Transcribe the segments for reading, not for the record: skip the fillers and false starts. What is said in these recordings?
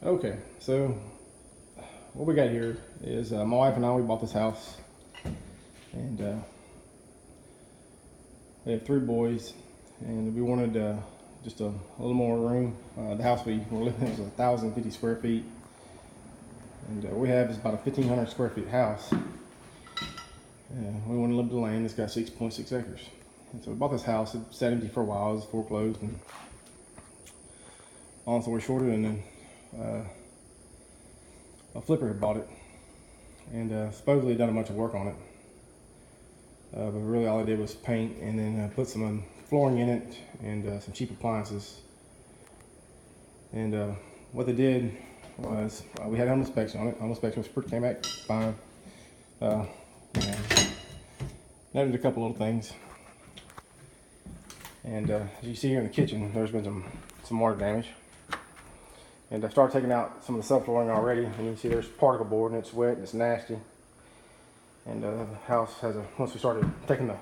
Okay, so what we got here is my wife and I, we bought this house, and we have 3 boys, and we wanted just a little more room. The house we were living in was 1,050 square feet, and what we have is about a 1,500 square feet house. We want to live the land. It's got 6.6 acres. And so we bought this house. It sat empty for a while. It was foreclosed, and long story short, and then a flipper had bought it, and supposedly done a bunch of work on it. But really all I did was paint and then put some flooring in it and some cheap appliances. And what they did was we had home inspection on it. Home inspection came back fine. Noted a couple little things. And as you see here in the kitchen, there's been some water damage. And I started taking out some of the subflooring already, and you can see there's particle board, and it's wet and it's nasty. And the house has once we started taking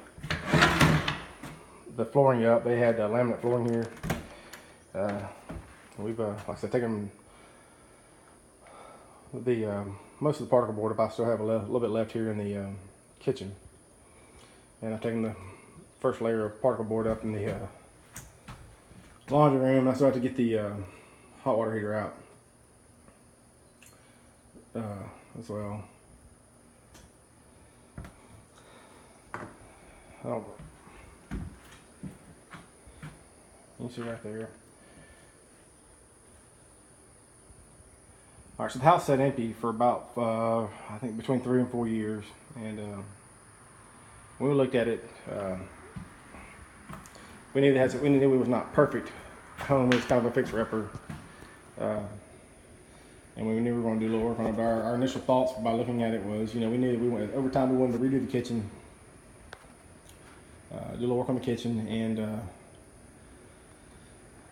the flooring up, they had laminate flooring here. We've, like I said, taken most of the particle board up. I still have a little bit left here in the kitchen. And I've taken the first layer of particle board up in the laundry room. I still have to get the hot water heater out as well. Oh, you can see right there. All right, so the house sat empty for about I think between 3 and 4 years, and when we looked at it, we knew it was not perfect home. It was kind of a fixer-upper. And we knew we were going to do a little work on it. But our initial thoughts by looking at it was, we knew that over time we wanted to redo the kitchen, do a little work on the kitchen, and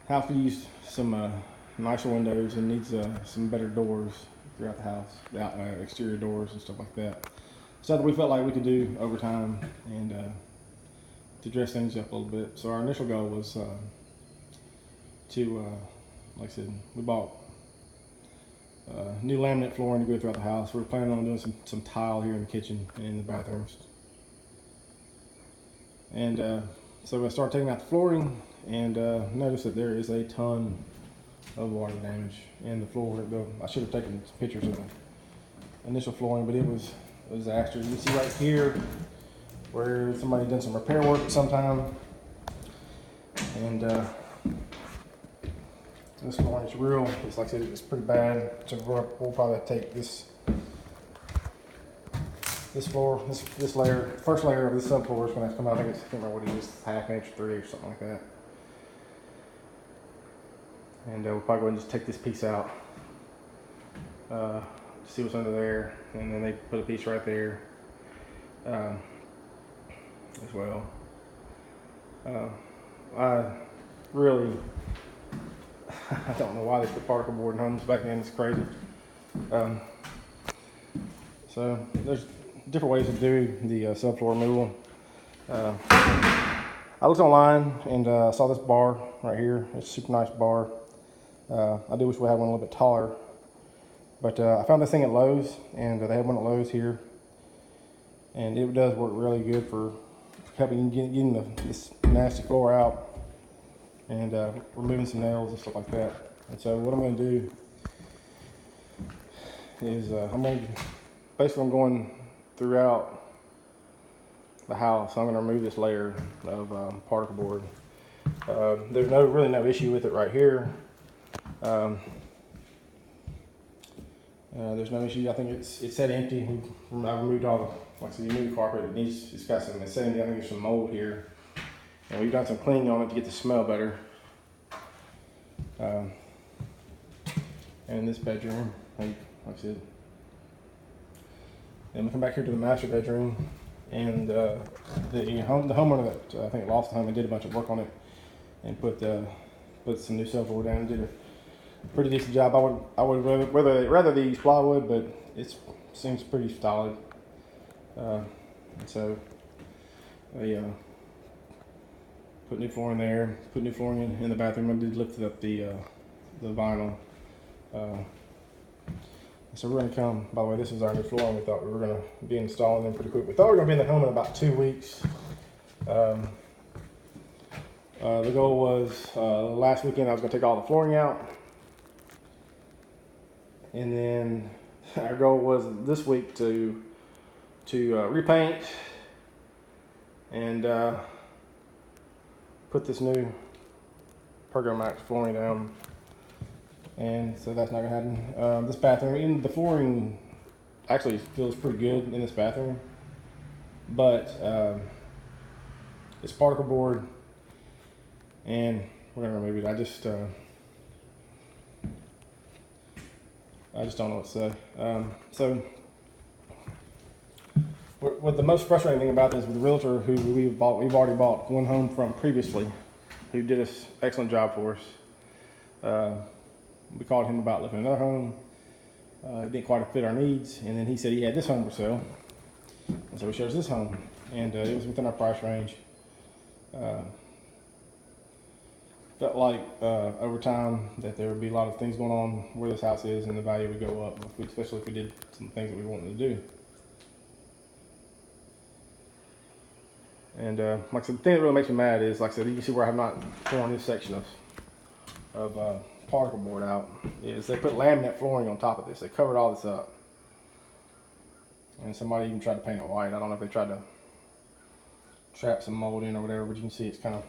house could use some nicer windows and needs some better doors throughout the house, exterior doors and stuff like that. So that we felt like we could do over time and to dress things up a little bit. So our initial goal was to like I said, we bought new laminate flooring to go throughout the house. We were planning on doing some tile here in the kitchen and in the bathrooms. And so I started taking out the flooring and noticed that there is a ton of water damage in the floor. I should have taken some pictures of the initial flooring, but it was a disaster. You can see right here where somebody done some repair work sometime. And this flooring is real. It's like I said, it's pretty bad. So we'll probably take this floor, this layer, first layer of this subfloor is going to have to come out. I can't remember what it is, ½ inch, 3 or something like that. And we'll probably go ahead and just take this piece out, see what's under there, and then they put a piece right there as well. I really, I don't know why they put particle board in homes back then. It's crazy. So there's different ways to do the subfloor removal. I looked online and saw this bar right here. It's a super nice bar. I do wish we had one a little bit taller, but I found this thing at Lowe's, and they have one at Lowe's here, and it does work really good for helping getting this nasty floor out and removing some nails and stuff like that. And so what I'm going to do is I'm going throughout the house. I'm going to remove this layer of particle board. There's really no issue with it right here. There's no issue. I think it's set empty. I removed all the, like I said, you move the carpet. It's got some, it's setting. I think there's some mold here, and we've done some cleaning on it to get the smell better. And this bedroom, like I said. Then we come back here to the master bedroom, and the homeowner that I think lost the home and did a bunch of work on it, and put some new subfloor down and did a pretty decent job. I would rather use plywood, but it seems pretty solid. So they put new flooring there, put new flooring in the bathroom. I did lift up the vinyl So we're gonna come, by the way, this is our new flooring. We thought we were gonna be installing them pretty quick. We thought we were gonna be in the home in about 2 weeks. The goal was, last weekend I was gonna take all the flooring out. And then our goal was this week to repaint and put this new Pergomax flooring down. And so that's not gonna happen. This bathroom, even the flooring actually feels pretty good in this bathroom, but it's particle board, and we're gonna remove it. I just don't know what to say. So what the most frustrating thing about this with the realtor who we've already bought one home from previously, who did an excellent job for us. We called him about looking at another home. It didn't quite fit our needs, and then he said he had this home for sale, and so he showed us this home, and it was within our price range. Felt like over time that there would be a lot of things going on where this house is, and the value would go up, especially if we did some things that we wanted to do. And like I said, the thing that really makes me mad is, like I said, you can see where I have not torn this section of particle board out, is they put laminate flooring on top of this. They covered all this up, and somebody even tried to paint it white. I don't know if they tried to trap some mold in or whatever, but you can see it's kind of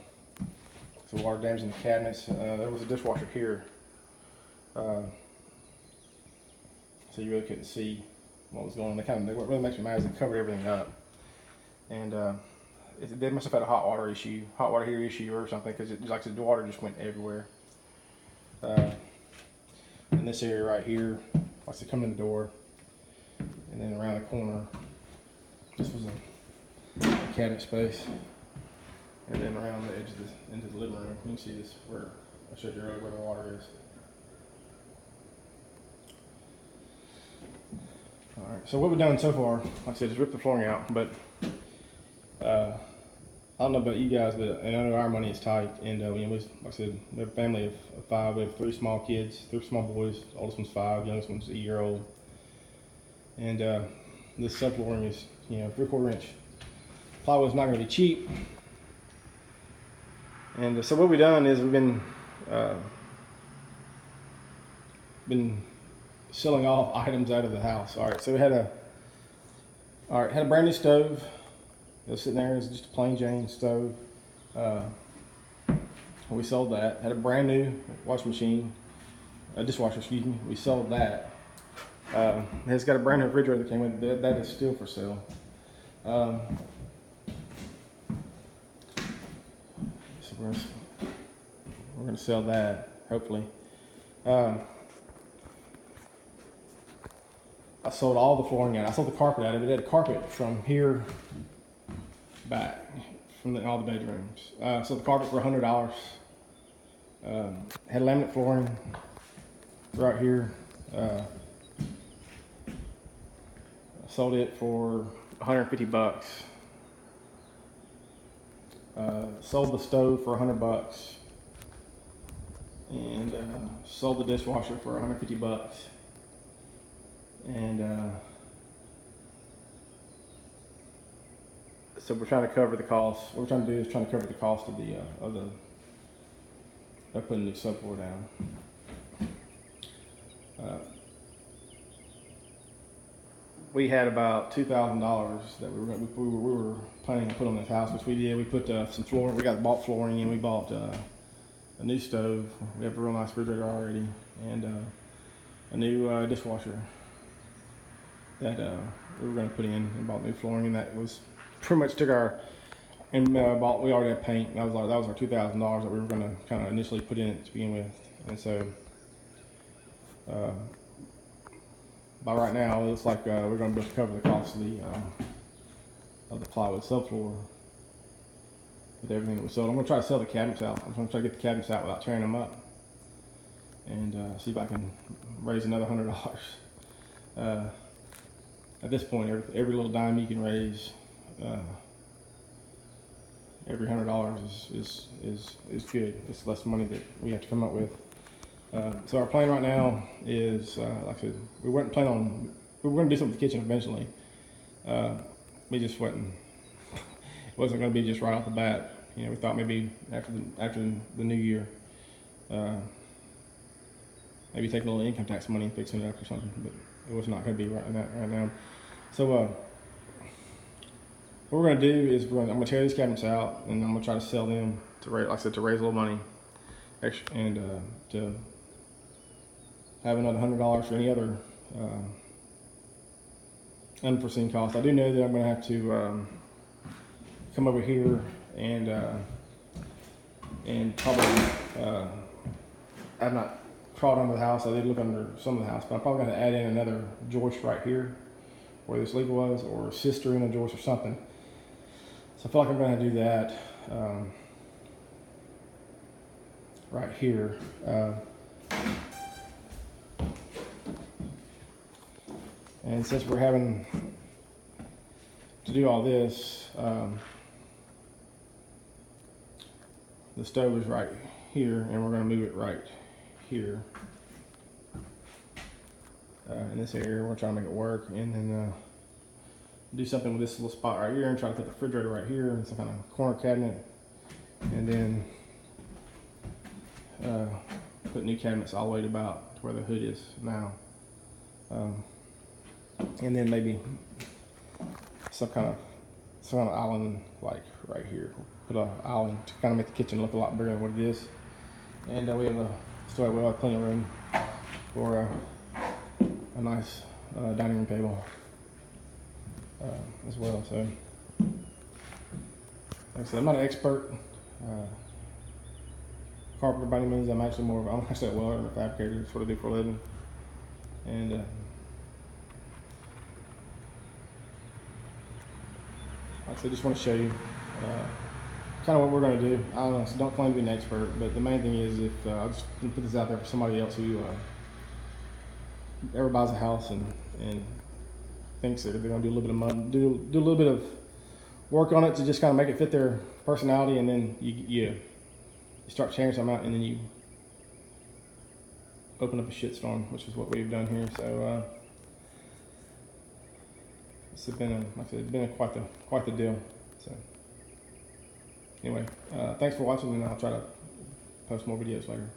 some water damage in the cabinets. There was a dishwasher here, so you really couldn't see what was going on. What really makes me mad is they covered everything up, and they must have had a hot water heater issue or something, because like the water just went everywhere. In this area right here, like they come in the door, and then around the corner, this was a cabinet space, and then around the edge of this into the living room, you can see this where I showed you earlier where the water is. All right, so what we've done so far, like I said, is rip the flooring out, but I don't know about you guys, but and I know our money is tight, and like I said, we have a family of 5. We have 3 small kids, 3 small boys. The oldest one's 5, youngest one's a year old, and this subflooring is 3/4 inch. Plywood's not going to be cheap, and so what we've done is we've been selling off items out of the house. All right, so we had a brand new stove. It was sitting there. It was just a plain Jane stove. We sold that. Had a brand new washing machine, a dishwasher, excuse me. We sold that. It's got a brand new refrigerator that came with it. That is still for sale. So we're gonna sell that, hopefully. I sold all the flooring out. I sold the carpet out of it. It had a carpet from here back, from all the bedrooms. So the carpet for $100. Had laminate flooring right here. Sold it for $150. Sold the stove for $100, and sold the dishwasher for $150. And so we're trying to cover the cost. What we're trying to do is trying to cover the cost of putting the subfloor down. We had about $2,000 that we were planning to put on this house, which we did. We put some flooring. We bought flooring, and we bought a new stove. We have a real nice refrigerator already, and a new dishwasher that we were going to put in, and bought new flooring, and that was pretty much took our and we already had paint. That was our $2,000 that we were going to kind of initially put in it to begin with, and so by right now it looks like we're going to be able to cover the cost of the plywood subfloor with everything that we sold. I'm going to try to sell the cabinets out. I'm going to try to get the cabinets out without tearing them up, and see if I can raise another $100. At this point, every little dime you can raise, every $100 is good. It's less money that we have to come up with. So our plan right now is, like I said, we weren't planning on, we were going to do something with the kitchen eventually. We just wasn't, it wasn't going to be just right off the bat. You know, we thought maybe after the new year, maybe take a little income tax money and fixing it up or something, but it was not going to be right now. So what we're going to do is I'm going to tear these cabinets out, and I'm going to try to sell them to raise, like I said, to raise a little money, extra, and to have another $100 for any other unforeseen costs. I do know that I'm going to have to come over here and probably I've not crawled under the house. I did look under some of the house, but I'm probably going to add in another joist right here where this leak was, or a sister in a joist or something. So I feel like I'm going to do that right here. And since we're having to do all this, the stove is right here, and we're going to move it right here in this area. We're trying to make it work, and then do something with this little spot right here, and try to put the refrigerator right here and some kind of corner cabinet, and then put new cabinets all the way to about where the hood is now, and then maybe some kind of island like right here. Put an island to kind of make the kitchen look a lot bigger than what it is, and we have still have a cleaning room for a nice dining room table as well. So, like I said, I'm not an expert carpenter by any means. I'm actually I'm actually a welder and a fabricator. That's what I do for a living. And like I said, just want to show you kind of what we're going to do. I don't claim to be an expert, but the main thing is, if I'll just put this out there for somebody else who ever buys a house and thinks that they're going to do a little bit of money, do a little bit of work on it to just kind of make it fit their personality, and then you start changing something out, and then you open up a shitstorm, which is what we've done here. So it's been quite the deal. So anyway, thanks for watching, and I'll try to post more videos later.